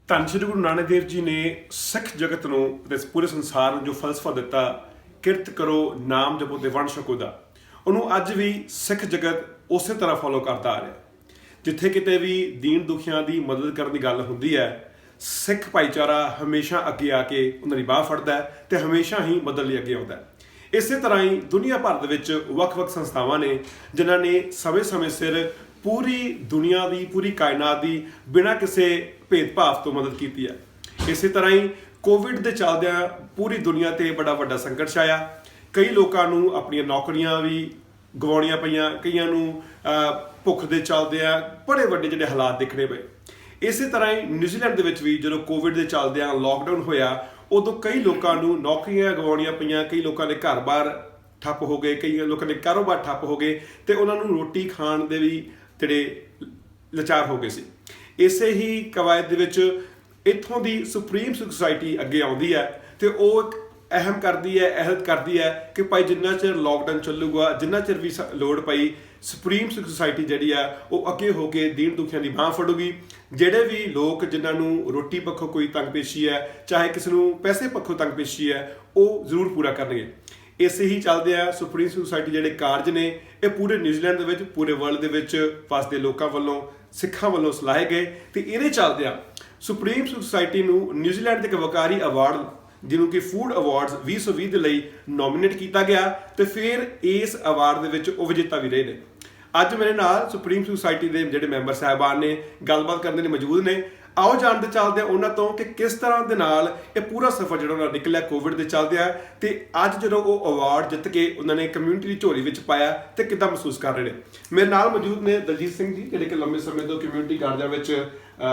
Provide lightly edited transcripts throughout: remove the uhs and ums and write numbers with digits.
ਧੰਨ ਸ਼੍ਰੀ ਗੁਰੂ ਨਾਨਕ ਦੇਵ ਜੀ ਨੇ ਸਿੱਖ ਜਗਤ ਨੂੰ ਤੇ ਪੂਰੇ ਸੰਸਾਰ ਨੂੰ ਜੋ ਫਲਸਫਾ ਦਿੱਤਾ, ਕਿਰਤ ਕਰੋ ਨਾਮ ਜਪੋ ਤੇ ਵੰਡ ਛਕੋ ਦਾ, ਉਹਨੂੰ ਅੱਜ ਵੀ ਸਿੱਖ ਜਗਤ ਉਸੇ ਤਰ੍ਹਾਂ ਫੋਲੋ ਕਰਦਾ ਆ ਰਿਹਾ। ਜਿੱਥੇ ਕਿਤੇ ਵੀ ਦੀਨ ਦੁਖੀਆਂ ਦੀ ਮਦਦ ਕਰਨ ਦੀ ਗੱਲ ਹੁੰਦੀ ਹੈ, ਸਿੱਖ ਭਾਈਚਾਰਾ ਹਮੇਸ਼ਾ ਅੱਗੇ ਆ ਕੇ ਉਹਨਾਂ ਦੀ ਬਾਹ ਫੜਦਾ ਤੇ ਹਮੇਸ਼ਾ ਹੀ ਮਦਦ ਲਈ ਅੱਗੇ ਆਉਂਦਾ। ਇਸੇ ਤਰ੍ਹਾਂ ਹੀ ਦੁਨੀਆ ਭਰ ਦੇ ਵਿੱਚ ਵੱਖ-ਵੱਖ ਸੰਸਥਾਵਾਂ ਨੇ ਜਿਨ੍ਹਾਂ ਨੇ ਸਮੇਂ-ਸਮੇਂ ਸਿਰ ਪੂਰੀ ਦੁਨੀਆ ਦੀ, ਪੂਰੀ ਕਾਇਨਾਤ ਦੀ ਬਿਨਾਂ ਕਿਸੇ ਭੇਦਭਾਵ ਤੋਂ ਮਦਦ ਕੀਤੀ ਹੈ। ਇਸੇ ਤਰ੍ਹਾਂ ਹੀ ਕੋਵਿਡ ਦੇ ਚੱਲਦਿਆਂ ਪੂਰੀ ਦੁਨੀਆ ਤੇ ਬੜਾ ਵੱਡਾ ਸੰਕਟ ਛਾਇਆ। ਕਈ ਲੋਕਾਂ ਨੂੰ ਆਪਣੀਆਂ ਨੌਕਰੀਆਂ ਵੀ ਗਵਾਉਣੀਆਂ ਪਈਆਂ, ਕਈਆਂ ਨੂੰ ਭੁੱਖ ਦੇ ਚੱਲਦਿਆਂ ਬੜੇ ਵੱਡੇ ਜਿਹੜੇ ਹਾਲਾਤ ਦੇਖਣੇ ਪਏ। ਇਸੇ ਤਰ੍ਹਾਂ ਹੀ ਨਿਊਜ਼ੀਲੈਂਡ ਦੇ ਵਿੱਚ ਵੀ ਜਦੋਂ ਕੋਵਿਡ ਦੇ ਚੱਲਦਿਆਂ ਲੋਕਡਾਊਨ ਹੋਇਆ, ਉਦੋਂ ਕਈ ਲੋਕਾਂ ਨੂੰ ਨੌਕਰੀਆਂ ਗਵਾਉਣੀਆਂ ਪਈਆਂ, ਕਈ ਲੋਕਾਂ ਦੇ ਘਰ-ਬਾਰ ਠੱਪ ਹੋ ਗਏ, ਕਈ ਲੋਕਾਂ ਦੇ ਕਾਰੋਬਾਰ ਠੱਪ ਹੋ ਗਏ ਤੇ ਉਹਨਾਂ ਨੂੰ ਰੋਟੀ ਖਾਣ ਦੇ ਵੀ ਜਿਹੜੇ ਲਾਚਾਰ ਹੋ ਗਏ ਸੀ। ਇਸੇ ਹੀ ਕਵਾਇਦ ਦੇ ਵਿੱਚ ਇੱਥੋਂ ਦੀ ਸੁਪਰੀਮ ਸੁਸਾਇਟੀ ਅੱਗੇ ਆਉਂਦੀ ਹੈ ਤੇ ਉਹ ਇੱਕ ਅਹਿਮ ਕਰਦੀ ਹੈ, ਅਹਿਦ ਕਰਦੀ ਹੈ ਕਿ ਭਾਈ ਜਿੰਨਾ ਚਿਰ ਲੋਕਡਾਊਨ ਚੱਲੂਗਾ, ਜਿੰਨਾ ਚਿਰ ਵੀ ਲੋੜ ਪਈ, ਸੁਪਰੀਮ ਸੁਸਾਇਟੀ ਜਿਹੜੀ ਆ ਉਹ ਅੱਗੇ ਹੋ ਕੇ ਦੀਨ ਦੁਖੀਆਂ ਦੀ ਬਾਂਹ ਫੜੂਗੀ। ਜਿਹੜੇ ਵੀ ਲੋਕ ਜਿਨ੍ਹਾਂ ਨੂੰ ਰੋਟੀ ਪੱਖੋਂ ਕੋਈ ਤੰਗ ਪੇਸ਼ੀ ਹੈ, ਚਾਹੇ ਕਿਸੇ ਨੂੰ ਪੈਸੇ ਪੱਖੋਂ ਤੰਗ ਪੇਸ਼ੀ ਹੈ, ਉਹ ਜ਼ਰੂਰ ਪੂਰਾ ਕਰਨਗੇ। ਇਸੇ ਹੀ ਚੱਲਦੇ ਆ ਸੁਪਰੀਮ ਸੁਸਾਇਟੀ ਜਿਹੜੇ ਕਾਰਜ ਨੇ ਇਹ ਪੂਰੇ ਨਿਊਜ਼ੀਲੈਂਡ ਦੇ ਵਿੱਚ, ਪੂਰੇ ਵਰਲਡ ਦੇ ਵਿੱਚ ਵਸਦੇ ਲੋਕਾਂ ਵੱਲੋਂ, ਸਿੱਖਾਂ ਵੱਲੋਂ ਸਲਾਹੇ ਗਏ ਤੇ ਇਹਦੇ ਚੱਲਦਿਆਂ ਸੁਪਰੀਮ ਸੁਸਾਇਟੀ ਨੂੰ ਨਿਊਜ਼ੀਲੈਂਡ ਦੇ ਇੱਕ ਵਕਾਰੀ ਅਵਾਰਡ ਜਿਹਨੂੰ ਕਿ ਫੂਡ ਅਵਾਰਡਸ 2020 ਦੇ ਲਈ ਨੋਮੀਨੇਟ ਕੀਤਾ ਗਿਆ ਤੇ ਫਿਰ ਇਸ ਅਵਾਰਡ ਦੇ ਵਿੱਚ ਉਹ ਵਿਜੇਤਾ ਵੀ ਰਹੇ ਨੇ। ਅੱਜ ਮੇਰੇ ਨਾਲ ਸੁਪਰੀਮ ਸੁਸਾਇਟੀ ਦੇ ਜਿਹੜੇ ਮੈਂਬਰ ਸਾਹਿਬਾਨ ਨੇ ਗੱਲਬਾਤ ਕਰਨ ਲਈ ਮੌਜੂਦ ਨੇ। ਆਓ ਜਾਣਦੇ ਚੱਲਦੇ ਆ ਉਹਨਾਂ ਤੋਂ ਕਿ ਕਿਸ ਤਰ੍ਹਾਂ ਦੇ ਨਾਲ ਇਹ ਪੂਰਾ ਸਫ਼ਰ ਜਿਹੜਾ ਉਹਨਾਂ ਨਿਕਲਿਆ ਕੋਵਿਡ ਦੇ ਚੱਲਦਿਆਂ ਤੇ ਅੱਜ ਜਦੋਂ ਉਹ ਅਵਾਰਡ ਜਿੱਤ ਕੇ ਉਹਨਾਂ ਨੇ ਕਮਿਊਨਿਟੀ ਦੀ ਝੋਲੀ ਵਿੱਚ ਪਾਇਆ ਤੇ ਕਿੱਦਾਂ ਮਹਿਸੂਸ ਕਰ ਰਹੇ ਨੇ। ਮੇਰੇ ਨਾਲ ਮੌਜੂਦ ਨੇ ਦਲਜੀਤ ਸਿੰਘ ਜੀ, ਜਿਹੜੇ ਕਿ ਲੰਬੇ ਸਮੇਂ ਤੋਂ ਕਮਿਊਨਿਟੀ ਕਾਰਜਾਂ ਵਿੱਚ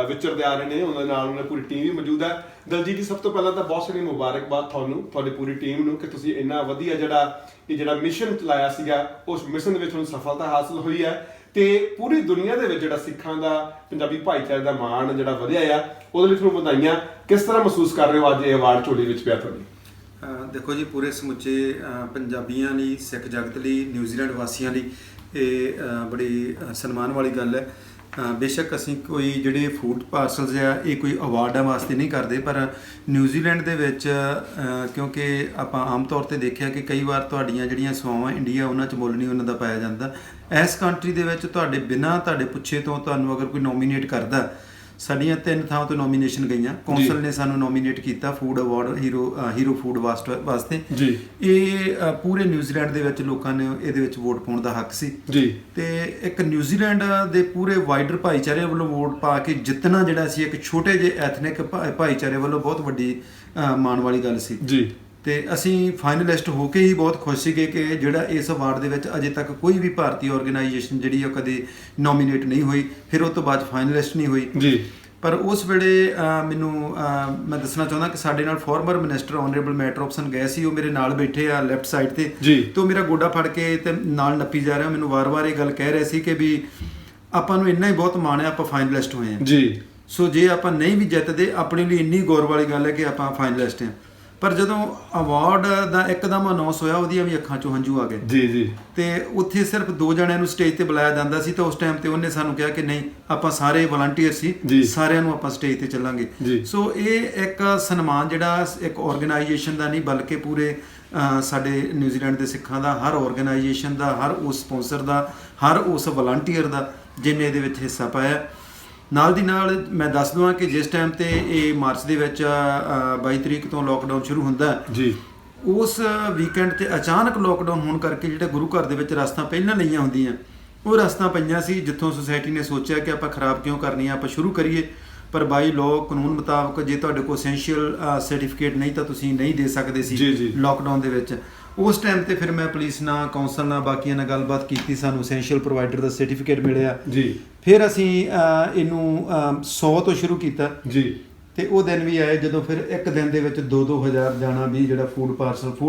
ਵਿਚਰਦੇ ਆ ਰਹੇ ਨੇ। ਉਹਨਾਂ ਨਾਲ ਉਹਨਾਂ ਪੂਰੀ ਟੀਮ ਵੀ ਮੌਜੂਦ ਹੈ। ਦਲਜੀਤ ਜੀ, ਸਭ ਤੋਂ ਪਹਿਲਾਂ ਤਾਂ ਬਹੁਤ ਸਾਰੀ ਮੁਬਾਰਕਬਾਦ ਤੁਹਾਨੂੰ, ਤੁਹਾਡੀ ਪੂਰੀ ਟੀਮ ਨੂੰ ਕਿ ਤੁਸੀਂ ਇੰਨਾ ਵਧੀਆ ਜਿਹੜਾ ਮਿਸ਼ਨ ਚਲਾਇਆ ਸੀਗਾ, ਉਸ ਮਿਸ਼ਨ ਦੇ ਵਿੱਚ ਤੁਹਾਨੂੰ ਸਫਲਤਾ ਹਾਸਲ ਹੋਈ ਹੈ ਤੇ ਪੂਰੀ ਦੁਨੀਆ ਦੇ ਵਿੱਚ ਜਿਹੜਾ ਸਿੱਖਾਂ ਦਾ, ਪੰਜਾਬੀ ਭਾਈਚਾਰੇ ਦਾ ਮਾਣ ਜਿਹੜਾ ਵਧਿਆ ਆ, ਉਹਦੇ ਲਈ ਤੁਹਾਨੂੰ ਵਧਾਈਆਂ। ਕਿਸ ਤਰ੍ਹਾਂ ਮਹਿਸੂਸ ਕਰ ਰਹੇ ਹੋ ਅੱਜ ਇਹ ਅਵਾਰਡ ਝੋਲੀ ਵਿੱਚ ਪਿਆ ਤੁਹਾਡੀ? ਦੇਖੋ ਜੀ, ਪੂਰੇ ਸਮੁੱਚੇ ਪੰਜਾਬੀਆਂ ਲਈ, ਸਿੱਖ ਜਗਤ ਲਈ, ਨਿਊਜ਼ੀਲੈਂਡ ਵਾਸੀਆਂ ਲਈ ਇਹ ਬੜੀ ਸਨਮਾਨ ਵਾਲੀ ਗੱਲ ਹੈ। ਬੇਸ਼ੱਕ ਅਸੀਂ ਕੋਈ ਜਿਹੜੇ ਫੂਡ ਪਾਰਸਲਸ ਆ ਇਹ ਕੋਈ ਅਵਾਰਡਾਂ ਵਾਸਤੇ ਨਹੀਂ ਕਰਦੇ, ਪਰ ਨਿਊਜ਼ੀਲੈਂਡ ਦੇ ਵਿੱਚ ਕਿਉਂਕਿ ਆਪਾਂ ਆਮ ਤੌਰ ਤੇ ਦੇਖਿਆ ਕਿ ਕਈ ਵਾਰ ਤੁਹਾਡੀਆਂ ਜਿਹੜੀਆਂ ਸੇਵਾਵਾਂ ਇੰਡੀਆ ਉਹਨਾਂ 'ਚ ਮੁੱਲ ਨਹੀਂ ਉਹਨਾਂ ਦਾ ਪਾਇਆ ਜਾਂਦਾ। ਇਸ ਕੰਟਰੀ ਦੇ ਵਿੱਚ ਤੁਹਾਡੇ ਬਿਨਾਂ ਤੁਹਾਡੇ ਪੁੱਛੇ ਤੋਂ ਤੁਹਾਨੂੰ ਅਗਰ ਕੋਈ ਨੋਮੀਨੇਟ ਕਰਦਾ, ਸਾਡੀਆਂ 3 ਥਾਵਾਂ ਤੋਂ ਨੋਮੀਨੇਸ਼ਨ ਗਈਆਂ। ਕੌਂਸਲ ਨੇ ਸਾਨੂੰ ਨੋਮੀਨੇਟ ਕੀਤਾ ਫੂਡ ਅਵਾਰਡ ਹੀਰੋ ਫੂਡ ਵਾਸਤੇ ਜੀ। ਇਹ ਪੂਰੇ ਨਿਊਜ਼ੀਲੈਂਡ ਦੇ ਵਿੱਚ ਲੋਕਾਂ ਨੇ ਇਹਦੇ ਵਿੱਚ ਵੋਟ ਪਾਉਣ ਦਾ ਹੱਕ ਸੀ ਜੀ। ਤੇ ਇੱਕ ਨਿਊਜ਼ੀਲੈਂਡ ਦੇ ਪੂਰੇ ਵਾਈਡਰ ਭਾਈਚਾਰੇ ਵੱਲੋਂ ਵੋਟ ਪਾ ਕੇ ਜਿੱਤਣਾ ਜਿਹੜਾ ਸੀ ਇੱਕ ਛੋਟੇ ਜਿਹੇ ਐਥਨਿਕ ਭਾਈਚਾਰੇ ਵੱਲੋਂ ਬਹੁਤ ਵੱਡੀ ਮਾਣ ਵਾਲੀ ਗੱਲ ਸੀ ਜੀ। ਤੇ ਅਸੀਂ ਫਾਈਨਲਿਸਟ ਹੋ ਕੇ ਹੀ ਬਹੁਤ ਖੁਸ਼ ਸੀਗੇ ਕਿ ਜਿਹੜਾ ਇਸ ਅਵਾਰਡ ਦੇ ਵਿੱਚ ਅਜੇ ਤੱਕ ਕੋਈ ਵੀ ਭਾਰਤੀ ਆਰਗੇਨਾਈਜੇਸ਼ਨ ਜਿਹੜੀ ਉਹ ਕਦੇ ਨੋਮੀਨੇਟ ਨਹੀਂ ਹੋਈ, ਫਿਰ ਉਹ ਤੋਂ ਬਾਅਦ ਫਾਈਨਲਿਸਟ ਨਹੀਂ ਹੋਈ ਜੀ। ਪਰ ਉਸ ਵੇਲੇ ਮੈਂ ਦੱਸਣਾ ਚਾਹੁੰਦਾ ਕਿ ਸਾਡੇ ਨਾਲ farmer minister honourable mat Robson ਗਏ ਸੀ। ਉਹ ਮੇਰੇ ਨਾਲ ਬੈਠੇ ਆ ਲੈਫਟ ਸਾਈਡ ਤੇ ਤੇ ਉਹ ਮੇਰਾ ਗੋਡਾ ਫੜ ਕੇ ਤੇ ਨਾਲ ਨੱਪੀ ਜਾ ਰਿਹਾ, ਮੈਨੂੰ ਵਾਰ-ਵਾਰ ਇਹ ਗੱਲ ਕਹਿ ਰਹੇ ਸੀ ਕਿ ਵੀ ਆਪਾਂ ਨੂੰ ਇੰਨਾ ਹੀ ਬਹੁਤ ਮਾਣ ਹੈ ਆਪਾਂ ਫਾਈਨਲਿਸਟ ਹੋਏ ਹਾਂ ਜੀ। ਸੋ ਜੇ ਆਪਾਂ ਨਹੀਂ ਵੀ ਜਿੱਤਦੇ, ਆਪਣੇ ਲਈ ਇੰਨੀ ਗੌਰਵ ਵਾਲੀ ਗੱਲ ਹੈ ਕਿ ਆਪਾਂ ਫਾਈਨਲਿਸਟ ਹਾਂ। ਪਰ ਜਦੋਂ ਅਵਾਰਡ ਦਾ ਇੱਕਦਮ ਅਨਾਉਂਸ ਹੋਇਆ, ਉਹਦੀਆਂ ਵੀ ਅੱਖਾਂ 'ਚੋਂ ਹੰਝੂ ਆ ਗਏ ਜੀ ਜੀ। ਤੇ ਉੱਥੇ ਸਿਰਫ 2 ਜਣਿਆਂ ਨੂੰ ਸਟੇਜ ਤੇ ਬੁਲਾਇਆ ਜਾਂਦਾ ਸੀ ਤਾਂ ਉਸ ਟਾਈਮ ਤੇ ਉਹਨੇ ਸਾਨੂੰ ਕਿਹਾ ਕਿ ਨਹੀਂ, ਆਪਾਂ ਸਾਰੇ ਵਲੰਟੀਅਰ ਸੀ, ਸਾਰਿਆਂ ਨੂੰ ਆਪਾਂ ਸਟੇਜ ਤੇ ਚੱਲਾਂਗੇ। ਸੋ ਇਹ ਇੱਕ ਸਨਮਾਨ ਜਿਹੜਾ ਇੱਕ ਆਰਗੇਨਾਈਜੇਸ਼ਨ ਦਾ ਨਹੀਂ ਬਲਕਿ ਪੂਰੇ ਸਾਡੇ ਨਿਊਜ਼ੀਲੈਂਡ ਦੇ ਸਿੱਖਾਂ ਦਾ, ਹਰ ਆਰਗੇਨਾਈਜੇਸ਼ਨ ਦਾ, ਹਰ ਉਸ ਸਪਾਂਸਰ ਦਾ, ਹਰ ਉਸ ਵਲੰਟੀਅਰ ਦਾ ਜਿਹਨੇ ਇਹਦੇ ਵਿੱਚ ਹਿੱਸਾ ਪਾਇਆ। ਨਾਲ ਦੀ ਨਾਲ ਮੈਂ ਦੱਸ ਦਵਾਂ ਕਿ ਜਿਸ ਟਾਈਮ ਤੇ ਇਹ ਮਾਰਚ ਦੇ ਵਿੱਚ 22 ਤਰੀਕ ਤੋਂ ਲੋਕਡਾਊਨ ਸ਼ੁਰੂ ਹੁੰਦਾ ਜੀ, ਉਸ ਵੀਕਐਂਡ ਤੇ ਅਚਾਨਕ ਲੋਕਡਾਊਨ ਹੋਣ ਕਰਕੇ ਜਿਹੜੇ ਗੁਰੂ ਘਰ ਦੇ ਵਿੱਚ ਰਸਤਾਂ ਪਹਿਲਾਂ ਲਈਆਂ ਹੁੰਦੀਆਂ ਉਹ ਰਸਤਾਂ ਪਈਆਂ ਸੀ, ਜਿੱਥੋਂ ਸੁਸਾਇਟੀ ਨੇ ਸੋਚਿਆ ਕਿ ਆਪਾਂ ਖਰਾਬ ਕਿਉਂ ਕਰਨੀਆਂ, ਆਪਾਂ ਸ਼ੁਰੂ ਕਰੀਏ। ਪਰ ਬਾਈ ਲਾਅ ਕਾਨੂੰਨ ਮੁਤਾਬਕ ਜੇ ਤੁਹਾਡੇ ਕੋਲ ਐਸੈਂਸ਼ੀਅਲ ਸਰਟੀਫਿਕੇਟ ਨਹੀਂ ਤਾਂ ਤੁਸੀਂ ਨਹੀਂ ਦੇ ਸਕਦੇ ਸੀ ਲੋਕਡਾਊਨ ਦੇ ਵਿੱਚ। ਉਸ ਟਾਈਮ ਤੇ ਫਿਰ ਮੈਂ ਪੁਲਿਸ ਨਾਲ, ਕੌਂਸਲ ਨਾਲ, ਬਾਕੀਆਂ ਨਾਲ ਗੱਲਬਾਤ ਕੀਤੀ, ਸਾਨੂੰ ਐਸੈਂਸ਼ੀਅਲ ਪ੍ਰੋਵਾਈਡਰ ਦਾ ਸਰਟੀਫਿਕੇਟ ਮਿਲਿਆ ਜੀ। ਫਿਰ ਅਸੀਂ ਇਹਨੂੰ 100 ਤੋਂ ਸ਼ੁਰੂ ਕੀਤਾ ਜੀ। ਤੇ ਉਹ ਦਿਨ ਵੀ ਆਏ ਜਦੋਂ ਫਿਰ ਇੱਕ ਦਿਨ ਦੇ ਵਿੱਚ 2-2 ਹਜ਼ਾਰ ਜਾਣਾ ਵੀ ਜਿਹੜਾ ਫੂਡ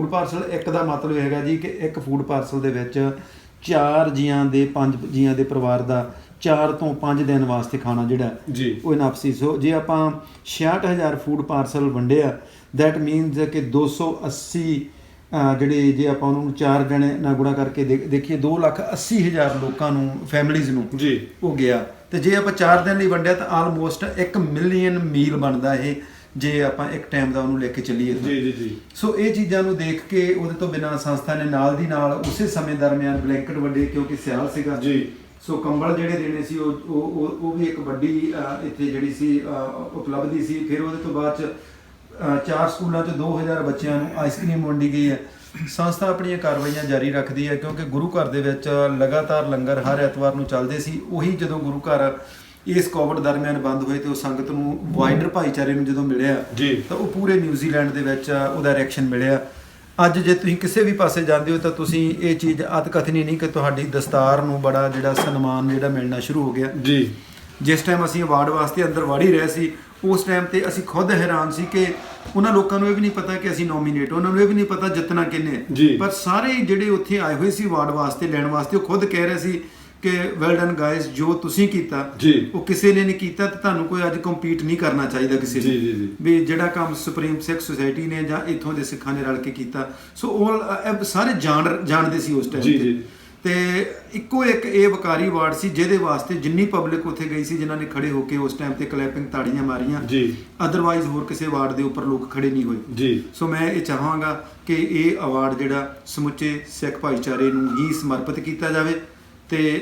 ਪਾਰਸਲ ਇੱਕ ਦਾ ਮਤਲਬ ਹੈਗਾ ਜੀ ਕਿ ਇੱਕ ਫੂਡ ਪਾਰਸਲ ਦੇ ਵਿੱਚ 4 ਜੀਆਂ ਦੇ 5 ਜੀਆਂ ਦੇ ਪਰਿਵਾਰ ਦਾ 4 ਤੋਂ 5 ਦਿਨ ਵਾਸਤੇ ਖਾਣਾ ਜਿਹੜਾ ਜੀ ਉਹ ਇਨਾਫ ਸੀ। ਸੋ ਜੇ ਆਪਾਂ 66,000 ਫੂਡ ਪਾਰਸਲ ਵੰਡਿਆ, ਦੈਟ ਮੀਨਸ ਕਿ 280 ਜਿਹੜੇ ਜੇ ਆਪਾਂ ਉਹਨੂੰ 4 ਜਣੇ ਨਾਲ ਗੁਣਾ ਕਰਕੇ ਦੇਖੀਏ 2,80,000 ਲੋਕਾਂ ਨੂੰ, ਫੈਮਲੀਜ਼ ਨੂੰ ਜੀ ਉਹ ਗਿਆ। ਤੇ ਜੇ ਆਪਾਂ 4 ਦਿਨ ਲਈ ਵੰਡਿਆ ਤਾਂ ਆਲਮੋਸਟ 1 ਮਿਲੀਅਨ ਮੀਲ ਬਣਦਾ ਇਹ, ਜੇ ਆਪਾਂ ਇੱਕ ਟਾਈਮ ਦਾ ਉਹਨੂੰ ਲੈ ਕੇ ਚੱਲੀਏ ਤਾਂ। ਜੀ। ਸੋ ਇਹ ਚੀਜ਼ਾਂ ਨੂੰ ਦੇਖ ਕੇ ਉਹਦੇ ਤੋਂ ਬਿਨਾਂ ਸੰਸਥਾ ਨੇ ਨਾਲ ਦੀ ਨਾਲ ਉਸੇ ਸਮੇਂ ਦਰਮਿਆਨ ਬਲੈਂਕਟ ਵੱਡੇ, ਕਿਉਂਕਿ ਸਿਆਲ ਸੀਗਾ ਜੀ। ਸੋ ਕੰਬਲ ਜਿਹੜੇ ਦੇਣੇ ਸੀ ਉਹ ਵੀ ਇੱਕ ਵੱਡੀ ਇੱਥੇ ਜਿਹੜੀ ਸੀ ਉਪਲਬਧੀ ਸੀ। ਫਿਰ ਉਹਦੇ ਤੋਂ ਬਾਅਦ 4 ਸਕੂਲਾਂ 'ਚ 2000 ਬੱਚਿਆਂ ਨੂੰ ਆਈਸਕ੍ਰੀਮ ਵੰਡੀ ਗਈ ਹੈ। ਸੰਸਥਾ ਆਪਣੀਆਂ ਕਾਰਵਾਈਆਂ ਜਾਰੀ ਰੱਖਦੀ ਹੈ, ਕਿਉਂਕਿ ਗੁਰੂ ਘਰ ਦੇ ਵਿੱਚ ਲਗਾਤਾਰ ਲੰਗਰ ਹਰ ਐਤਵਾਰ ਨੂੰ ਚੱਲਦੇ ਸੀ। ਉਹੀ ਜਦੋਂ ਗੁਰੂ ਘਰ ਇਸ ਕੋਵਿਡ ਦਰਮਿਆਨ ਬੰਦ ਹੋਏ ਤੇ ਉਹ ਸੰਗਤ ਨੂੰ ਵਾਈਡਰ ਭਾਈਚਾਰੇ ਨੂੰ ਜਦੋਂ ਮਿਲਿਆ ਤਾਂ ਉਹ ਪੂਰੇ ਨਿਊਜ਼ੀਲੈਂਡ ਦੇ ਵਿੱਚ ਉਹਦਾ ਰਿਐਕਸ਼ਨ ਮਿਲਿਆ। ਅੱਜ ਜੇ ਤੁਸੀਂ ਕਿਸੇ ਵੀ ਪਾਸੇ ਜਾਂਦੇ ਹੋ ਤਾਂ ਤੁਸੀਂ ਇਹ ਚੀਜ਼ ਅਤਕਥਨੀ ਨਹੀਂ ਕਿ ਤੁਹਾਡੀ ਦਸਤਾਰ ਨੂੰ ਬੜਾ ਜਿਹੜਾ ਸਨਮਾਨ ਜਿਹੜਾ ਮਿਲਣਾ ਸ਼ੁਰੂ ਹੋ ਗਿਆ ਜੀ। ਜਿਸ ਟਾਈਮ ਅਸੀਂ ਅਵਾਰਡ ਵਾਸਤੇ ਅੰਦਰ ਵੜ ਹੀ ਰਹੇ ਸੀ, ਉਸ ਟਾਈਮ ਤੇ ਅਸੀਂ ਖੁਦ ਹੈਰਾਨ ਸੀ ਕਿ ਉਹਨਾਂ ਲੋਕਾਂ ਨੂੰ ਇਹ ਵੀ ਨਹੀਂ ਪਤਾ ਕਿ ਅਸੀਂ ਨੋਮੀਨੇਟ, ਉਹਨਾਂ ਨੂੰ ਇਹ ਵੀ ਨਹੀਂ ਪਤਾ ਜਿੱਤਣਾ ਕਿਹਨੇ, ਪਰ ਸਾਰੇ ਜਿਹੜੇ ਉੱਥੇ ਆਏ ਹੋਏ ਸੀ ਅਵਾਰਡ ਵਾਸਤੇ ਲੈਣ ਵਾਸਤੇ, ਉਹ ਖੁਦ ਕਹਿ ਰਹੇ ਸੀ ਕਿ ਵੈਲ ਡਨ ਗਾਇਜ਼, ਜੋ ਤੁਸੀਂ ਕੀਤਾ ਉਹ ਕਿਸੇ ਨੇ ਨਹੀਂ ਕੀਤਾ ਤੇ ਤੁਹਾਨੂੰ ਕੋਈ ਅੱਜ ਕੰਪੀਟ ਨਹੀਂ ਕਰਨਾ ਚਾਹੀਦਾ ਕਿਸੇ ਨੇ ਵੀ ਜਿਹੜਾ ਕੰਮ ਸੁਪਰੀਮ ਸਿੱਖ ਸੁਸਾਇਟੀ ਨੇ ਜਾਂ ਇੱਥੋਂ ਦੇ ਸਿੱਖਾਂ ਨੇ ਰਲ ਕੇ ਕੀਤਾ। ਸੋ ਉਹ ਸਾਰੇ ਜਾਣਦੇ ਸੀ ਉਸ ਟਾਈਮ ਤੇ ਇੱਕੋ ਇੱਕ ਇਹ ਵਕਾਰੀ ਅਵਾਰਡ ਸੀ ਜਿਹਦੇ ਵਾਸਤੇ ਜਿੰਨੀ ਪਬਲਿਕ ਉੱਥੇ ਗਈ ਸੀ, ਜਿਨ੍ਹਾਂ ਨੇ ਖੜੇ ਹੋ ਕੇ ਉਸ ਟਾਈਮ ਤੇ ਕਲੈਪਿੰਗ ਤਾੜੀਆਂ ਮਾਰੀਆਂ, ਅਦਰਵਾਈਜ਼ ਹੋਰ ਕਿਸੇ ਅਵਾਰਡ ਦੇ ਉੱਪਰ ਲੋਕ ਖੜੇ ਨਹੀਂ ਹੋਏ। ਸੋ ਮੈਂ ਇਹ ਚਾਹਾਂਗਾ ਕਿ ਇਹ ਅਵਾਰਡ ਜਿਹੜਾ ਸਮੁੱਚੇ ਸਿੱਖ ਭਾਈਚਾਰੇ ਨੂੰ ਹੀ ਸਮਰਪਿਤ ਕੀਤਾ ਜਾਵੇ ਤੇ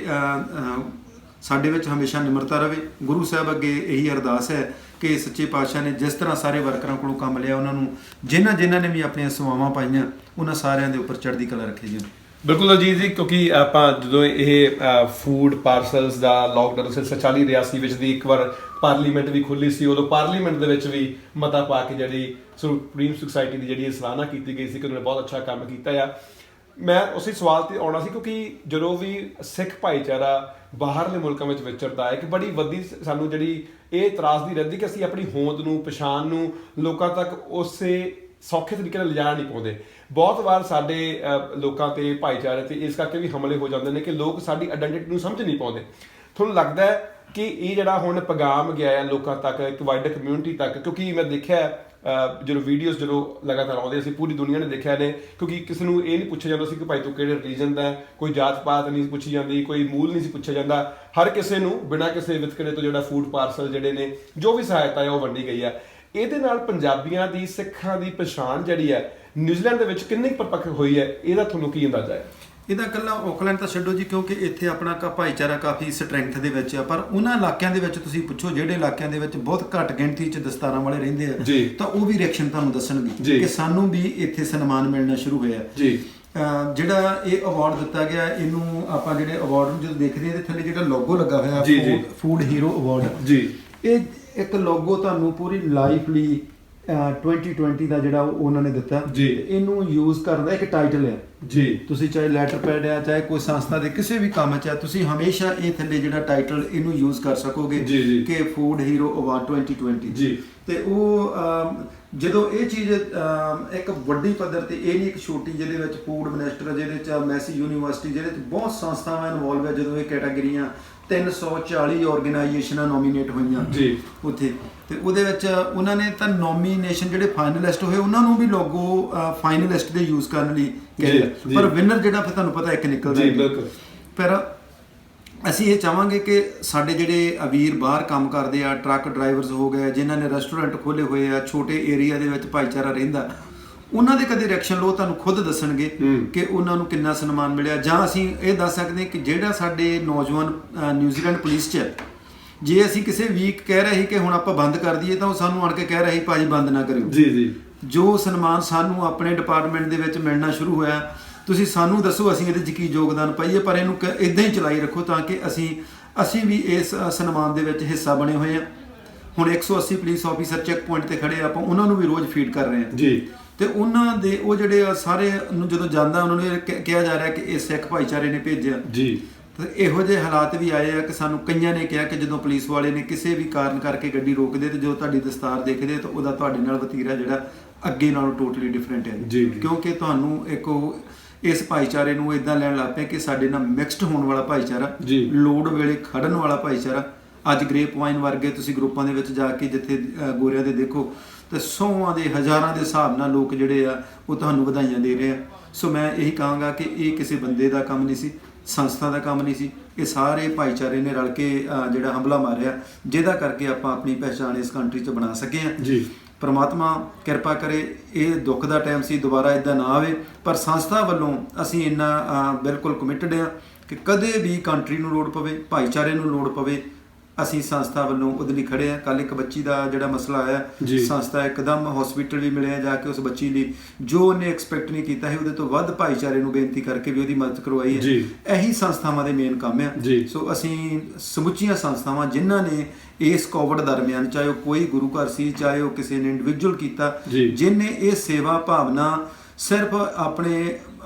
ਸਾਡੇ ਵਿੱਚ ਹਮੇਸ਼ਾ ਨਿਮਰਤਾ ਰਵੇ। ਗੁਰੂ ਸਾਹਿਬ ਅੱਗੇ ਇਹੀ ਅਰਦਾਸ ਹੈ ਕਿ ਸੱਚੇ ਪਾਤਸ਼ਾਹ ਨੇ ਜਿਸ ਤਰ੍ਹਾਂ ਸਾਰੇ ਵਰਕਰਾਂ ਕੋਲੋਂ ਕੰਮ ਲਿਆ, ਉਹਨਾਂ ਨੂੰ ਜਿਨ੍ਹਾਂ ਨੇ ਵੀ ਆਪਣੀਆਂ ਸੇਵਾਵਾਂ ਪਾਈਆਂ, ਉਹਨਾਂ ਸਾਰਿਆਂ ਦੇ ਉੱਪਰ ਚੜ੍ਹਦੀ ਕਲਾ ਰੱਖੇ ਜੀ। ਬਿਲਕੁਲ ਅਜੀਤ ਜੀ, ਕਿਉਂਕਿ ਆਪਾਂ ਜਦੋਂ ਇਹ ਫੂਡ ਪਾਰਸਲਸ ਦਾ ਲੋਕਡਾਊਨ 1940 ਰਿਆਸੀ ਵਿੱਚ ਦੀ ਇੱਕ ਵਾਰ ਪਾਰਲੀਮੈਂਟ ਵੀ ਖੁੱਲੀ ਸੀ, ਉਦੋਂ ਪਾਰਲੀਮੈਂਟ ਦੇ ਵਿੱਚ ਵੀ ਮਤਾ ਪਾ ਕੇ ਜਿਹੜੀ ਸੁਪਰੀਮ ਸੁਸਾਇਟੀ ਦੀ ਜਿਹੜੀ ਸਰਾਹਨਾ ਕੀਤੀ ਗਈ ਸੀ ਕਿ ਉਹਨਾਂ ਨੇ ਬਹੁਤ ਅੱਛਾ ਕੰਮ ਕੀਤਾ ਆ। ਮੈਂ ਉਸੇ ਸਵਾਲ ਤੇ ਆਉਣਾ ਸੀ, ਕਿਉਂਕਿ ਜਦੋਂ ਵੀ ਸਿੱਖ ਭਾਈਚਾਰਾ ਬਾਹਰਲੇ ਮੁਲਕਾਂ ਵਿੱਚ ਵਿਚਰਦਾ ਹੈ ਕਿ ਬੜੀ ਵੱਡੀ ਸਾਨੂੰ ਜਿਹੜੀ ਇਹ ਇਤਰਾਜ਼ ਦੀ ਰਹਿੰਦੀ ਕਿ ਅਸੀਂ ਆਪਣੀ ਹੋਂਦ ਨੂੰ, ਪਛਾਣ ਨੂੰ ਲੋਕਾਂ ਤੱਕ ਉਸੇ ਸੌਖੇ ਤਰੀਕੇ ਨਾਲ ਲਿਜਾਣਾ ਨਹੀਂ ਪਾਉਂਦੇ। ਬਹੁਤ ਵਾਰ ਸਾਡੇ ਲੋਕਾਂ ਤੇ ਭਾਈਚਾਰੇ ਤੇ ਇਸ ਕਰਕੇ ਵੀ ਹਮਲੇ ਹੋ ਜਾਂਦੇ ਨੇ ਕਿ ਲੋਕ ਸਾਡੀ ਆਇਡੈਂਟੀਟੀ ਨੂੰ ਸਮਝ ਨਹੀਂ ਪਾਉਂਦੇ। ਤੁਹਾਨੂੰ ਲੱਗਦਾ ਹੈ ਕਿ ਇਹ ਜਿਹੜਾ ਹੁਣ ਪੈਗਾਮ ਗਿਆ ਹੈ ਲੋਕਾਂ ਤੱਕ, ਇੱਕ ਵਾਈਡਰ ਕਮਿਊਨਿਟੀ ਤੱਕ, ਕਿਉਂਕਿ ਮੈਂ ਦੇਖਿਆ ਜਦੋਂ ਵੀਡੀਓਜ਼ ਜਦੋਂ ਲਗਾਤਾਰ ਆਉਂਦੇ ਸੀ, ਪੂਰੀ ਦੁਨੀਆ ਨੇ ਦੇਖਿਆ ਨੇ, ਕਿਉਂਕਿ ਕਿਸੇ ਨੂੰ ਇਹ ਨਹੀਂ ਪੁੱਛਿਆ ਜਾਂਦਾ ਸੀ ਕਿ ਭਾਈ ਤੂੰ ਕਿਹੜੇ ਰਿਲੀਜਨ ਦਾ ਹੈ, ਕੋਈ ਜਾਤ ਪਾਤ ਨਹੀਂ ਪੁੱਛੀ ਜਾਂਦੀ, ਕੋਈ ਮੂਲ ਨਹੀਂ ਸੀ ਪੁੱਛਿਆ ਜਾਂਦਾ। ਹਰ ਕਿਸੇ ਨੂੰ ਬਿਨਾਂ ਕਿਸੇ ਵਿਤਕਰੇ ਤੋਂ ਜਿਹੜਾ ਫੂਡ ਪਾਰਸਲ ਜਿਹੜੇ ਨੇ ਜੋ ਵੀ ਸਹਾਇਤਾ ਹੈ ਉਹ ਵੰਡੀ ਗਈ ਹੈ। ਇਹਦੇ ਨਾਲ ਪੰਜਾਬੀਆਂ ਦੀ, ਸਿੱਖਾਂ ਦੀ ਪਛਾਣ ਜਿਹੜੀ ਹੈ ਨਿਊਜ਼ੀਲੈਂਡ ਦੇ ਵਿੱਚ ਕਿੰਨੀ ਪਰਪੱਕ ਹੋਈ ਹੈ, ਇਹਦਾ ਤੁਹਾਨੂੰ ਕੀ ਅੰਦਾਜ਼ਾ ਹੈ? ਇਹਦਾ ਇਕੱਲਾ ਆਕਲੈਂਡ ਤਾਂ ਛੱਡੋ ਜੀ, ਕਿਉਂਕਿ ਇੱਥੇ ਆਪਣਾ ਭਾਈਚਾਰਾ ਕਾਫੀ ਸਟਰੈਂਥ ਦੇ ਵਿੱਚ ਆ, ਪਰ ਉਹਨਾਂ ਇਲਾਕਿਆਂ ਦੇ ਵਿੱਚ ਤੁਸੀਂ ਪੁੱਛੋ ਜਿਹੜੇ ਇਲਾਕਿਆਂ ਦੇ ਵਿੱਚ ਬਹੁਤ ਘੱਟ ਗਿਣਤੀ 'ਚ ਦਸਤਾਰਾਂ ਵਾਲੇ ਰਹਿੰਦੇ ਆ, ਤਾਂ ਉਹ ਵੀ ਰਿਐਕਸ਼ਨ ਤੁਹਾਨੂੰ ਦੱਸਣਗੇ ਕਿ ਸਾਨੂੰ ਵੀ ਇੱਥੇ ਸਨਮਾਨ ਮਿਲਣਾ ਸ਼ੁਰੂ ਹੋਇਆ। ਜਿਹੜਾ ਇਹ ਅਵਾਰਡ ਦਿੱਤਾ ਗਿਆ, ਇਹਨੂੰ ਆਪਾਂ ਜਿਹੜੇ ਅਵਾਰਡ ਨੂੰ ਜਦੋਂ ਦੇਖਦੇ ਹਾਂ, ਇਹਦੇ ਥੱਲੇ ਜਿਹੜਾ ਲੋਗੋ ਲੱਗਾ ਹੋਇਆ ਫੂਡ ਹੀਰੋ ਅਵਾਰਡ, ਇਹ ਇੱਕ ਲੋਗੋ ਤੁਹਾਨੂੰ ਪੂਰੀ ਲਾਈਫ ਲਈ 2020 ਦਾ ਜਿਹੜਾ ਉਹਨਾਂ ਨੇ ਦਿੱਤਾ। ਇਹਨੂੰ ਯੂਜ਼ ਕਰਨ ਦਾ ਇੱਕ ਟਾਈਟਲ ਹੈ ਜੀ, ਤੁਸੀਂ ਚਾਹੇ ਲੈਟਰ ਪੈਡ ਆ, ਚਾਹੇ ਕੋਈ ਸੰਸਥਾ ਦੇ ਕਿਸੇ ਵੀ ਕੰਮ 'ਚ ਆ, ਤੁਸੀਂ ਹਮੇਸ਼ਾ ਇਹ ਥੱਲੇ ਜਿਹੜਾ ਟਾਈਟਲ ਇਹਨੂੰ ਯੂਜ਼ ਕਰ ਸਕੋਗੇ ਕਿ ਫੂਡ ਹੀਰੋ ਅਵਾਰਡ 2020। ਤੇ ਉਹ ਜਦੋਂ ਇਹ ਚੀਜ਼ ਇੱਕ ਵੱਡੀ ਪੱਧਰ ਤੇ, ਇਹ ਨਹੀਂ ਇੱਕ ਛੋਟੀ, ਜਿਹਦੇ ਵਿੱਚ ਫੂਡ ਮਿਨਿਸਟਰ, ਜਿਹਦੇ 'ਚ ਮੈਸੀ ਯੂਨੀਵਰਸਿਟੀ, ਜਿਹਦੇ 'ਚ ਬਹੁਤ ਸੰਸਥਾਵਾਂ ਇਨਵੋਲਵ ਹੈ, ਜਦੋਂ ਇਹ ਕੈਟਾਗਰੀਆਂ 340 ਆਰਗੇਨਾਈਜੇਸ਼ਨਾਂ ਨੋਮੀਨੇਟ ਹੋਈਆਂ ਉੱਥੇ, ਤੇ ਉਹਦੇ ਵਿੱਚ ਉਹਨਾਂ ਨੇ ਤਾਂ ਨੋਮੀਨੇਸ਼ਨ ਜਿਹੜੇ ਫਾਈਨਲਿਸਟ ਹੋਏ ਉਹਨਾਂ ਨੂੰ ਵੀ ਲੋਗੋ ਫਾਈਨਲਿਸਟ ਦੇ ਯੂਜ਼ ਕਰਨ ਲਈ ਕਿਹਾ, ਪਰ ਵਿਨਰ ਜਿਹੜਾ ਫਿਰ ਤੁਹਾਨੂੰ ਪਤਾ ਇੱਕ ਨਿਕਲਦਾ। ਪਰ ਅਸੀਂ ਇਹ ਚਾਹਾਂਗੇ ਕਿ ਸਾਡੇ ਜਿਹੜੇ ਵੀਰ ਬਾਹਰ ਕੰਮ ਕਰਦੇ ਆ, ਟਰੱਕ ਡਰਾਈਵਰਸ ਹੋ ਗਏ, ਜਿਨ੍ਹਾਂ ਨੇ ਰੈਸਟੋਰੈਂਟ ਖੋਲ੍ਹੇ ਹੋਏ ਆ, ਛੋਟੇ ਏਰੀਆ ਦੇ ਵਿੱਚ ਭਾਈਚਾਰਾ ਰਹਿੰਦਾ, ਉਹਨਾਂ ਦੇ ਕਦੇ ਰਿਐਕਸ਼ਨ ਲੋ, ਤੁਹਾਨੂੰ ਖੁਦ ਦੱਸਣਗੇ ਕਿ ਉਹਨਾਂ ਨੂੰ ਕਿੰਨਾ ਸਨਮਾਨ ਮਿਲਿਆ। ਜਾਂ ਅਸੀਂ ਇਹ ਦੱਸ ਸਕਦੇ ਕਿ ਜਿਹੜਾ ਸਾਡੇ ਨੌਜਵਾਨ ਨਿਊਜ਼ੀਲੈਂਡ ਪੁਲਿਸ 'ਚ ਹੈ, ਜੇ ਅਸੀਂ ਕਿਸੇ ਵੀਕ ਕਹਿ ਰਹੇ ਸੀ ਕਿ ਹੁਣ ਆਪਾਂ ਬੰਦ ਕਰ ਦਈਏ, ਤਾਂ ਉਹ ਸਾਨੂੰ ਆਣ ਕੇ ਕਹਿ ਰਹੇ ਸੀ ਭਾਜੀ ਬੰਦ ਨਾ ਕਰਿਓ। ਜੋ ਸਨਮਾਨ ਸਾਨੂੰ ਆਪਣੇ ਡਿਪਾਰਟਮੈਂਟ ਦੇ ਵਿੱਚ ਮਿਲਣਾ ਸ਼ੁਰੂ ਹੋਇਆ, ਤੁਸੀਂ ਸਾਨੂੰ ਦੱਸੋ ਅਸੀਂ ਇਹਦੇ 'ਚ ਕੀ ਯੋਗਦਾਨ ਪਾਈਏ, ਪਰ ਇਹਨੂੰ ਇੱਦਾਂ ਹੀ ਚਲਾਈ ਰੱਖੋ ਤਾਂ ਕਿ ਅਸੀਂ ਵੀ ਇਸ ਸਨਮਾਨ ਦੇ ਵਿੱਚ ਹਿੱਸਾ ਬਣੇ ਹੋਏ ਹਾਂ। ਹੁਣ 180 ਪੁਲਿਸ ਆਫੀਸਰ ਚੈੱਕ ਪੁਆਇੰਟ ਤੇ ਖੜੇ, ਆਪਾਂ ਉਹਨਾਂ ਨੂੰ ਵੀ ਰੋਜ਼ ਫੀਡ ਕਰ ਰਹੇ ਹਾਂ ਤੇ ਉਹਨਾਂ ਦੇ ਉਹ ਜਿਹੜੇ ਸਾਰੇ ਨੂੰ ਜਦੋਂ ਜਾਂਦਾ, ਉਹਨਾਂ ਨੂੰ ਕਿਹਾ ਜਾ ਰਿਹਾ ਕਿ ਇਹ ਸਿੱਖ ਭਾਈਚਾਰੇ ਨੇ ਭੇਜਿਆ। ਤੇ ਇਹੋ ਜਿਹੇ ਹਾਲਾਤ ਵੀ ਆਏ ਆ ਕਿ ਸਾਨੂੰ ਕਈਆਂ ਨੇ ਕਿਹਾ ਕਿ ਜਦੋਂ ਪੁਲਿਸ ਵਾਲੇ ਨੇ ਕਿਸੇ ਵੀ ਕਾਰਨ ਕਰਕੇ ਗੱਡੀ ਰੋਕਦੇ ਤੇ ਜੋ ਤੁਹਾਡੀ ਦਸਤਾਰ ਦੇਖਦੇ ਤਾਂ ਉਹਦਾ ਤੁਹਾਡੇ ਨਾਲ ਵਤੀਰਾ ਜਿਹੜਾ ਅੱਗੇ ਨਾਲੋਂ ਟੋਟਲੀ ਡਿਫਰੈਂਟ ਹੈ, ਕਿਉਂਕਿ ਤੁਹਾਨੂੰ ਇੱਕ ਇਸ ਭਾਈਚਾਰੇ ਨੂੰ ਇਦਾਂ ਲੈਣ ਲੱਗ ਪਏ ਕਿ ਸਾਡੇ ਨਾਲ ਮਿਕਸਡ ਹੋਣ ਵਾਲਾ ਭਾਈਚਾਰਾ, ਲੋੜ ਵੇਲੇ ਖੜਨ ਵਾਲਾ ਭਾਈਚਾਰਾ। ਅੱਜ ਗ੍ਰੇਪ ਵਾਈਨ ਵਰਗੇ ਤੁਸੀਂ ਗਰੁੱਪਾਂ ਦੇ ਵਿੱਚ ਜਾ ਕੇ ਜਿੱਥੇ ਗੋਰਿਆਂ ਦੇ ਦੇਖੋ ਤੇ 100 ਦੇ ਹਜ਼ਾਰਾਂ ਦੇ ਹਿਸਾਬ ਨਾਲ ਲੋਕ ਜਿਹੜੇ ਆ ਉਹ ਤੁਹਾਨੂੰ ਵਧਾਈਆਂ ਦੇ ਰਹੇ ਆ। ਸੋ ਮੈਂ ਇਹੀ ਕਹਾਂਗਾ ਕਿ ਇਹ ਕਿਸੇ ਬੰਦੇ ਦਾ ਕੰਮ ਨਹੀਂ ਸੀ, ਸੰਸਥਾ ਦਾ ਕੰਮ ਨਹੀਂ ਸੀ, ਇਹ ਸਾਰੇ ਭਾਈਚਾਰੇ ਨੇ ਰਲ ਕੇ ਜਿਹੜਾ ਹਮਲਾ ਮਾਰਿਆ, ਜਿਹਦਾ ਕਰਕੇ ਆਪਾਂ ਆਪਣੀ ਪਹਿਚਾਣ ਇਸ ਕੰਟਰੀ 'ਚ ਬਣਾ ਸਕੇ ਹਾਂ ਜੀ। ਪਰਮਾਤਮਾ ਕਿਰਪਾ ਕਰੇ, ਇਹ ਦੁੱਖ ਦਾ ਟਾਈਮ ਸੀ, ਦੁਬਾਰਾ ਇਦਾਂ ਨਾ ਆਵੇ। ਪਰ ਸੰਸਥਾ ਵੱਲੋਂ ਅਸੀਂ ਇੰਨਾ ਬਿਲਕੁਲ ਕਮਿਟਡ ਹਾਂ ਕਿ ਕਦੇ ਵੀ ਕੰਟਰੀ ਨੂੰ ਲੋੜ ਪਵੇ, ਭਾਈਚਾਰੇ ਨੂੰ ਲੋੜ ਪਵੇ, ਅਸੀਂ ਸੰਸਥਾ ਵੱਲੋਂ ਉਹਦੇ ਲਈ ਖੜੇ ਹਾਂ। ਕੱਲ ਇੱਕ ਬੱਚੀ ਦਾ ਜਿਹੜਾ ਮਸਲਾ ਆਇਆ, ਸੰਸਥਾ ਇੱਕਦਮ ਹਸਪੀਟਲ ਵੀ ਮਿਲਿਆ ਜਾ ਕੇ ਉਸ ਬੱਚੀ ਲਈ, ਜੋ ਉਹਨੇ ਐਕਸਪੈਕਟ ਨਹੀਂ ਕੀਤਾ ਸੀ ਉਹਦੇ ਤੋਂ ਵੱਧ ਭਾਈਚਾਰੇ ਨੂੰ ਬੇਨਤੀ ਕਰਕੇ ਵੀ ਉਹਦੀ ਮਦਦ ਕਰਵਾਈ ਹੈ। ਇਹੀ ਸੰਸਥਾਵਾਂ ਦੇ ਮੇਨ ਕੰਮ ਆ। ਸੋ ਅਸੀਂ ਸਮੁੱਚੀਆਂ ਸੰਸਥਾਵਾਂ ਜਿਨ੍ਹਾਂ ਨੇ ਇਸ ਕੋਵਿਡ ਦਰਮਿਆਨ, ਚਾਹੇ ਉਹ ਕੋਈ ਗੁਰੂ ਘਰ ਸੀ, ਚਾਹੇ ਉਹ ਕਿਸੇ ਨੇ ਇੰਡੀਵਿਜੂਅਲ ਕੀਤਾ, ਜਿਹਨੇ ਇਹ ਸੇਵਾ ਭਾਵਨਾ ਸਿਰਫ ਆਪਣੇ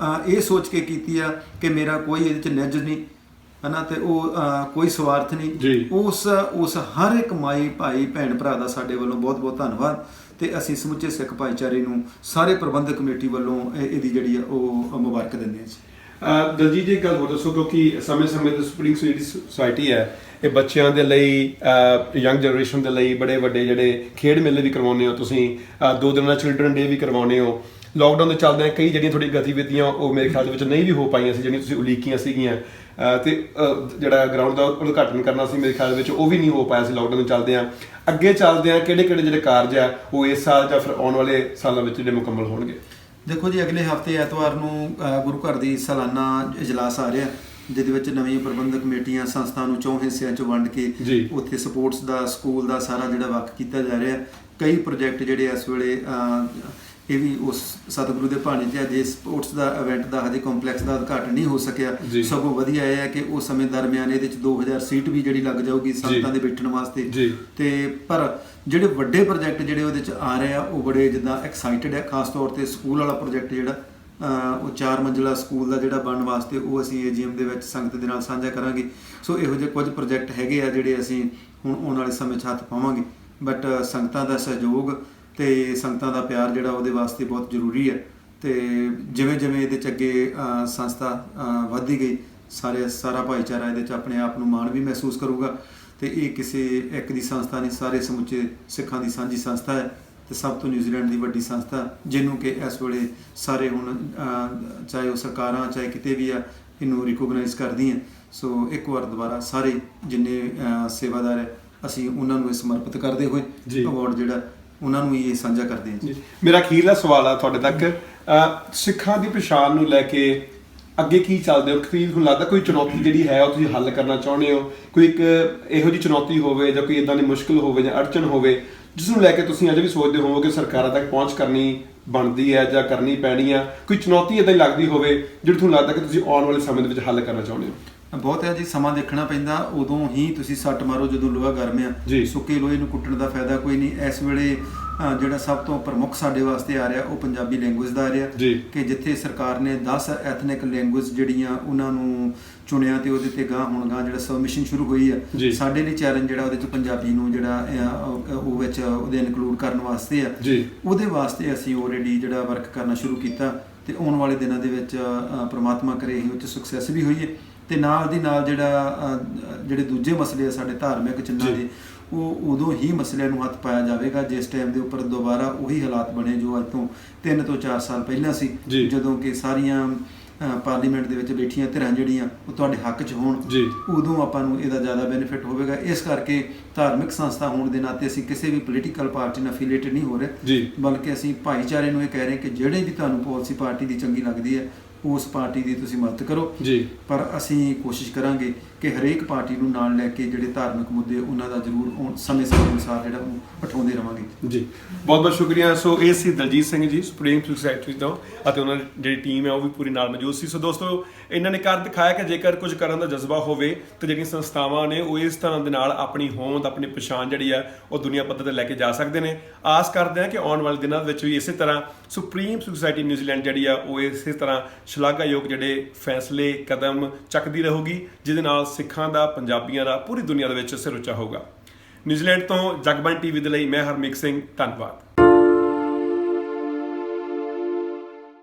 ਇਹ ਸੋਚ ਕੇ ਕੀਤੀ ਆ ਕਿ ਮੇਰਾ ਕੋਈ ਇਹਦੇ 'ਚ ਨਿੱਜ ਨਹੀਂ ਹੈ ਨਾ, ਤੇ ਉਹ ਕੋਈ ਸਵਾਰਥ ਨਹੀਂ, ਉਸ ਹਰ ਇੱਕ ਮਾਈ ਭਾਈ ਭੈਣ ਭਰਾ ਦਾ ਸਾਡੇ ਵੱਲੋਂ ਬਹੁਤ ਬਹੁਤ ਧੰਨਵਾਦ। ਤੇ ਅਸੀਂ ਸਮੁੱਚੇ ਸਿੱਖ ਭਾਈਚਾਰੇ ਨੂੰ ਸਾਰੇ ਪ੍ਰਬੰਧਕ ਕਮੇਟੀ ਵੱਲੋਂ ਇਹਦੀ ਜਿਹੜੀ ਆ ਉਹ ਮੁਬਾਰਕ ਦਿੰਦੇ ਹਾਂ ਜੀ। ਦਲਜੀਤ ਜੀ, ਗੱਲ ਹੋਰ ਦੱਸੋ, ਕਿਉਂਕਿ ਸਮੇਂ-ਸਮੇਂ ਤੇ ਸਪਰਿੰਗ ਜਿਹੜੀ ਸੁਸਾਇਟੀ ਹੈ ਇਹ ਬੱਚਿਆਂ ਦੇ ਲਈ, ਯੰਗ ਜਨਰੇਸ਼ਨ ਦੇ ਲਈ ਬੜੇ ਵੱਡੇ ਜਿਹੜੇ ਖੇਡ ਮੇਲੇ ਵੀ ਕਰਵਾਉਂਦੇ ਹੋ ਤੁਸੀਂ, 2 ਦਿਨਾਂ ਦਾ ਚਿਲਡਰਨ ਡੇ ਵੀ ਕਰਵਾਉਂਦੇ ਹੋ। ਲਾਕਡਾਊਨ ਦੇ ਚੱਲਦਿਆਂ ਕਈ ਜਿਹੜੀਆਂ ਤੁਹਾਡੀ ਗਤੀਵਿਧੀਆਂ ਉਹ ਮੇਰੇ ਖਿਆਲ ਦੇ ਵਿੱਚ ਨਹੀਂ ਵੀ ਹੋ ਪਾਈਆਂ ਸੀ, ਜਿਹੜੀਆਂ ਤੁਸੀਂ ਉਲੀਕੀਆਂ ਸੀਗੀਆਂ, ਤੇ ਜਿਹੜਾ ਗਰਾਊਂਡ ਦਾ ਉਦਘਾਟਨ ਕਰਨਾ ਸੀ ਮੇਰੇ ਖਿਆਲ ਵਿੱਚ ਉਹ ਵੀ ਨਹੀਂ ਹੋ ਪਾਇਆ ਸੀ ਲਾਕਡਾਊਨ ਦੇ ਚੱਲਦਿਆਂ। ਅੱਗੇ ਚੱਲਦਿਆਂ ਕਿਹੜੇ ਜਿਹੜੇ ਕਾਰਜ ਆ ਉਹ ਇਸ ਸਾਲ ਜਾਂ ਫਿਰ ਆਉਣ ਵਾਲੇ ਸਾਲਾਂ ਵਿੱਚ ਜਿਹੜੇ ਮੁਕੰਮਲ ਹੋਣਗੇ? ਦੇਖੋ ਜੀ, ਅਗਲੇ ਹਫ਼ਤੇ ਐਤਵਾਰ ਨੂੰ ਗੁਰੂ ਘਰ ਦੀ ਸਾਲਾਨਾ ਇਜਲਾਸ ਆ ਰਿਹਾ, ਜਿਹਦੇ ਵਿੱਚ ਨਵੀਆਂ ਪ੍ਰਬੰਧਕ ਕਮੇਟੀਆਂ ਸੰਸਥਾ ਨੂੰ 4 ਹਿੱਸਿਆਂ 'ਚ ਵੰਡ ਕੇ ਉੱਥੇ ਸਪੋਰਟਸ ਦਾ, ਸਕੂਲ ਦਾ ਸਾਰਾ ਜਿਹੜਾ ਵੱਖ ਕੀਤਾ ਜਾ ਰਿਹਾ। ਕਈ ਪ੍ਰੋਜੈਕਟ ਜਿਹੜੇ ਇਸ ਵੇਲੇ ਇਹ ਵੀ ਉਸ ਸਤਿਗੁਰੂ ਦੇ ਭਾਣੇ 'ਚ ਹੈ। ਜੇ ਸਪੋਰਟਸ ਦਾ ਇਵੈਂਟ ਦਾ ਹਜੇ ਕੰਪਲੈਕਸ ਦਾ ਉਦਘਾਟਨ ਨਹੀਂ ਹੋ ਸਕਿਆ, ਸਗੋਂ ਵਧੀਆ ਇਹ ਹੈ ਕਿ ਉਸ ਸਮੇਂ ਦਰਮਿਆਨ ਇਹਦੇ 'ਚ 2000 ਸੀਟ ਵੀ ਜਿਹੜੀ ਲੱਗ ਜਾਊਗੀ ਸੰਗਤਾਂ ਦੇ ਬੈਠਣ ਵਾਸਤੇ। ਤੇ ਪਰ ਜਿਹੜੇ ਵੱਡੇ ਪ੍ਰੋਜੈਕਟ ਜਿਹੜੇ ਉਹਦੇ 'ਚ ਆ ਰਹੇ ਆ ਉਹ ਬੜੇ ਜਿੱਦਾਂ ਐਕਸਾਈਟਡ ਹੈ। ਖਾਸ ਤੌਰ 'ਤੇ ਸਕੂਲ ਵਾਲਾ ਪ੍ਰੋਜੈਕਟ ਜਿਹੜਾ ਉਹ 4 ਮੰਜ਼ਿਲਾ ਸਕੂਲ ਦਾ ਜਿਹੜਾ ਬਣਨ ਵਾਸਤੇ, ਉਹ ਅਸੀਂ AGM ਦੇ ਵਿੱਚ ਸੰਗਤ ਦੇ ਨਾਲ ਸਾਂਝਾ ਕਰਾਂਗੇ। ਸੋ ਇਹੋ ਜਿਹੇ ਕੁਝ ਪ੍ਰੋਜੈਕਟ ਹੈਗੇ ਆ ਜਿਹੜੇ ਅਸੀਂ ਹੁਣ ਆਉਣ ਵਾਲੇ ਸਮੇਂ 'ਚ ਹੱਥ ਪਾਵਾਂਗੇ। ਬਟ ਸੰਗਤਾਂ ਦਾ ਸਹਿਯੋਗ ਤੇ ਸੰਗਤਾਂ ਦਾ ਪਿਆਰ ਜਿਹੜਾ ਉਹਦੇ ਵਾਸਤੇ ਬਹੁਤ ਜ਼ਰੂਰੀ ਹੈ। ਤੇ ਜਿਵੇਂ ਜਿਵੇਂ ਇਹਦੇ 'ਚ ਅੱਗੇ ਸੰਸਥਾ ਵੱਧਦੀ ਗਈ, ਸਾਰਾ ਭਾਈਚਾਰਾ ਇਹਦੇ 'ਚ ਆਪਣੇ ਆਪ ਨੂੰ ਮਾਣ ਵੀ ਮਹਿਸੂਸ ਕਰੂਗਾ। ਤੇ ਇਹ ਕਿਸੇ ਇੱਕ ਦੀ ਸੰਸਥਾ ਨਹੀਂ, ਸਾਰੇ ਸਮੁੱਚੇ ਸਿੱਖਾਂ ਦੀ ਸਾਂਝੀ ਸੰਸਥਾ ਹੈ ਤੇ ਸਭ ਤੋਂ ਨਿਊਜ਼ੀਲੈਂਡ ਦੀ ਵੱਡੀ ਸੰਸਥਾ, ਜਿਹਨੂੰ ਕਿ ਇਸ ਵੇਲੇ ਸਾਰੇ ਹੁਣ ਚਾਹੇ ਉਹ ਸਰਕਾਰਾਂ ਚਾਹੇ ਕਿਤੇ ਵੀ ਆ, ਇਹਨੂੰ ਰਿਕੋਗਨਾਈਜ਼ ਕਰਦੀਆਂ। ਸੋ ਇੱਕ ਵਾਰ ਦੁਬਾਰਾ ਸਾਰੇ ਜਿੰਨੇ ਸੇਵਾਦਾਰ ਹੈ ਅਸੀਂ ਉਹਨਾਂ ਨੂੰ ਸਮਰਪਿਤ ਕਰਦੇ ਹੋਏ ਅਵਾਰਡ ਜਿਹੜਾ ਉਹਨਾਂ ਨੂੰ ਇਹ ਸਾਂਝਾ ਕਰਦੇ ਹਾਂ ਜੀ। ਮੇਰਾ ਅਖੀਰਲਾ ਸਵਾਲ ਆ ਤੁਹਾਡੇ ਤੱਕ, ਸਿੱਖਾਂ ਦੀ ਪਛਾਣ ਨੂੰ ਲੈ ਕੇ ਅੱਗੇ ਕੀ ਚੱਲਦੇ ਹੋ? ਕੀ ਤੁਹਾਨੂੰ ਲੱਗਦਾ ਕੋਈ ਚੁਣੌਤੀ ਜਿਹੜੀ ਹੈ ਉਹ ਤੁਸੀਂ ਹੱਲ ਕਰਨਾ ਚਾਹੁੰਦੇ ਹੋ? ਕੋਈ ਇੱਕ ਇਹੋ ਜਿਹੀ ਚੁਣੌਤੀ ਹੋਵੇ ਜਾਂ ਕੋਈ ਇਦਾਂ ਦੀ ਮੁਸ਼ਕਿਲ ਹੋਵੇ ਜਾਂ ਅੜਚਨ ਹੋਵੇ ਜਿਸ ਨੂੰ ਲੈ ਕੇ ਤੁਸੀਂ ਅਜੇ ਵੀ ਸੋਚਦੇ ਹੋਵੋਗੇ ਸਰਕਾਰਾਂ ਤੱਕ ਪਹੁੰਚ ਕਰਨੀ ਬਣਦੀ ਹੈ ਜਾਂ ਕਰਨੀ ਪੈਣੀ ਆ? ਕੋਈ ਚੁਣੌਤੀ ਇਦਾਂ ਹੀ ਲੱਗਦੀ ਹੋਵੇ ਜਿਹੜੀ ਤੁਹਾਨੂੰ ਲੱਗਦਾ ਕਿ ਤੁਸੀਂ ਆਉਣ ਵਾਲੇ ਸਮੇਂ ਦੇ ਵਿੱਚ ਹੱਲ ਕਰਨਾ ਚਾਹੁੰਦੇ ਹੋ? ਬਹੁਤ ਹੈ ਜੀ, ਸਮਾਂ ਦੇਖਣਾ ਪੈਂਦਾ। ਉਦੋਂ ਹੀ ਤੁਸੀਂ ਸੱਟ ਮਾਰੋ ਜਦੋਂ ਲੋਹਾ ਗਰਮ ਆ, ਸੁੱਕੇ ਲੋਹੇ ਨੂੰ ਕੁੱਟਣ ਦਾ ਫਾਇਦਾ ਕੋਈ ਨਹੀਂ। ਇਸ ਵੇਲੇ ਜਿਹੜਾ ਸਭ ਤੋਂ ਪ੍ਰਮੁੱਖ ਸਾਡੇ ਵਾਸਤੇ ਆ ਰਿਹਾ ਉਹ ਪੰਜਾਬੀ ਲੈਂਗੁਏਜ ਦਾ ਆ ਰਿਹਾ, ਕਿ ਜਿੱਥੇ ਸਰਕਾਰ ਨੇ 10 ਐਥਨਿਕ ਲੈਂਗੁਏਜ ਜਿਹੜੀਆਂ ਉਹਨਾਂ ਨੂੰ ਚੁਣਿਆ ਤੇ ਉਹਦੇ ਤੇ ਹੁਣ ਜਿਹੜਾ ਸਬਮਿਸ਼ਨ ਸ਼ੁਰੂ ਹੋਈ ਆ। ਸਾਡੇ ਲਈ ਚੈਲੰਜ ਜਿਹੜਾ ਉਹਦੇ 'ਚ ਪੰਜਾਬੀ ਨੂੰ ਜਿਹੜਾ ਉਹ ਵਿੱਚ ਉਹਦੇ ਇਨਕਲੂਡ ਕਰਨ ਵਾਸਤੇ ਆ, ਉਹਦੇ ਵਾਸਤੇ ਅਸੀਂ ਆਲਰੇਡੀ ਜਿਹੜਾ ਵਰਕ ਕਰਨਾ ਸ਼ੁਰੂ ਕੀਤਾ। ਤੇ ਆਉਣ ਵਾਲੇ ਦਿਨਾਂ ਦੇ ਵਿੱਚ ਪ੍ਰਮਾਤਮਾ ਕਰੇ ਅਸੀਂ ਉਹ 'ਚ ਸਕਸੈਸ ਵੀ ਹੋਈਏ। ਤੇ ਨਾਲ ਦੀ ਨਾਲ ਜਿਹੜੇ ਦੂਜੇ ਮਸਲੇ ਆ ਸਾਡੇ ਧਾਰਮਿਕ ਚਿੰਨ੍ਹਾਂ ਦੇ, ਉਹ ਉਦੋਂ ਹੀ ਮਸਲਿਆਂ ਨੂੰ ਹੱਥ ਪਾਇਆ ਜਾਵੇਗਾ ਜਿਸ ਟਾਈਮ ਦੇ ਉੱਪਰ ਦੁਬਾਰਾ ਉਹੀ ਹਾਲਾਤ ਬਣੇ ਜੋ ਅੱਜ ਤੋਂ 3 ਤੋਂ 4 ਸਾਲ ਪਹਿਲਾਂ ਸੀ, ਜਦੋਂ ਕਿ ਸਾਰੀਆਂ ਪਾਰਲੀਮੈਂਟ ਦੇ ਵਿੱਚ ਬੈਠੀਆਂ ਧਿਰਾਂ ਜਿਹੜੀਆਂ ਉਹ ਤੁਹਾਡੇ ਹੱਕ 'ਚ ਹੋਣ। ਉਦੋਂ ਆਪਾਂ ਨੂੰ ਇਹਦਾ ਜ਼ਿਆਦਾ ਬੈਨੀਫਿਟ ਹੋਵੇਗਾ। ਇਸ ਕਰਕੇ ਧਾਰਮਿਕ ਸੰਸਥਾ ਹੋਣ ਦੇ ਨਾਤੇ ਅਸੀਂ ਕਿਸੇ ਵੀ ਪੋਲੀਟੀਕਲ ਪਾਰਟੀ ਨਾਲ ਅਫੀਲੀਏਟਡ ਨਹੀਂ ਹੋ ਰਹੇ, ਬਲਕਿ ਅਸੀਂ ਭਾਈਚਾਰੇ ਨੂੰ ਇਹ ਕਹਿ ਰਹੇ ਕਿ ਜਿਹੜੇ ਵੀ ਤੁਹਾਨੂੰ ਪਾਲਿਸੀ ਪਾਰਟੀ ਦੀ ਚੰਗੀ ਲੱਗਦੀ ਹੈ ਉਸ ਪਾਰਟੀ ਦੀ ਤੁਸੀਂ ਮਦਦ ਕਰੋ। ਪਰ ਅਸੀਂ ਕੋਸ਼ਿਸ਼ ਕਰਾਂਗੇ ਕਿ ਹਰੇਕ ਪਾਰਟੀ ਨੂੰ ਨਾਲ ਲੈ ਕੇ ਜਿਹੜੇ ਧਾਰਮਿਕ ਮੁੱਦੇ ਉਹਨਾਂ ਦਾ ਜ਼ਰੂਰ ਸਮੇਂ ਅਨੁਸਾਰ ਜਿਹੜਾ ਉਹ ਉਠਾਉਂਦੇ ਰਵਾਂਗੇ ਜੀ। ਬਹੁਤ ਬਹੁਤ ਸ਼ੁਕਰੀਆ। ਸੋ ਇਹ ਸੀ ਦਲਜੀਤ ਸਿੰਘ ਜੀ ਸੁਪਰੀਮ ਸੁਸਾਇਟੀ ਤੋਂ, ਅਤੇ ਉਹਨਾਂ ਦੀ ਜਿਹੜੀ ਟੀਮ ਹੈ ਉਹ ਵੀ ਪੂਰੀ ਨਾਲ ਮੌਜੂਦ ਸੀ। ਸੋ ਦੋਸਤੋ, ਇਹਨਾਂ ਨੇ ਕਰ ਦਿਖਾਇਆ ਕਿ ਜੇਕਰ ਕੁਝ ਕਰਨ ਦਾ ਜਜ਼ਬਾ ਹੋਵੇ ਤਾਂ ਜਿਹੜੀਆਂ ਸੰਸਥਾਵਾਂ ਨੇ ਉਹ ਇਸ ਤਰ੍ਹਾਂ ਦੇ ਨਾਲ ਆਪਣੀ ਹੋਂਦ, ਆਪਣੀ ਪਛਾਣ ਜਿਹੜੀ ਆ ਉਹ ਦੁਨੀਆ ਪੱਧਰ ਤੇ ਲੈ ਕੇ ਜਾ ਸਕਦੇ ਨੇ। ਆਸ ਕਰਦੇ ਹਾਂ ਕਿ ਆਉਣ ਵਾਲੇ ਦਿਨਾਂ ਵਿੱਚ ਵੀ ਇਸੇ ਤਰ੍ਹਾਂ ਸੁਪਰੀਮ ਸੁਸਾਇਟੀ ਨਿਊਜ਼ੀਲੈਂਡ ਜਿਹੜੀ ਆ ਉਹ ਇਸੇ ਤਰ੍ਹਾਂ ਸ਼ਲਾਘਾਯੋਗ ਜਿਹੜੇ ਫੈਸਲੇ ਕਦਮ ਚੱਕਦੀ ਰਹੂਗੀ, ਜਿਹਦੇ ਨਾਲ ਸਿੱਖਾਂ ਦਾ, ਪੰਜਾਬੀਆਂ ਦਾ, ਪੂਰੀ ਦੁਨੀਆ ਦੇ ਵਿੱਚ ਸਿਰ ਉੱਚਾ ਹੋਊਗਾ। ਨਿਊਜ਼ੀਲੈਂਡ ਤੋਂ ਜਗਬਾਣੀ TV ਦੇ ਲਈ ਮੈਂ ਹਰਮੀਤ ਸਿੰਘ, ਧੰਨਵਾਦ।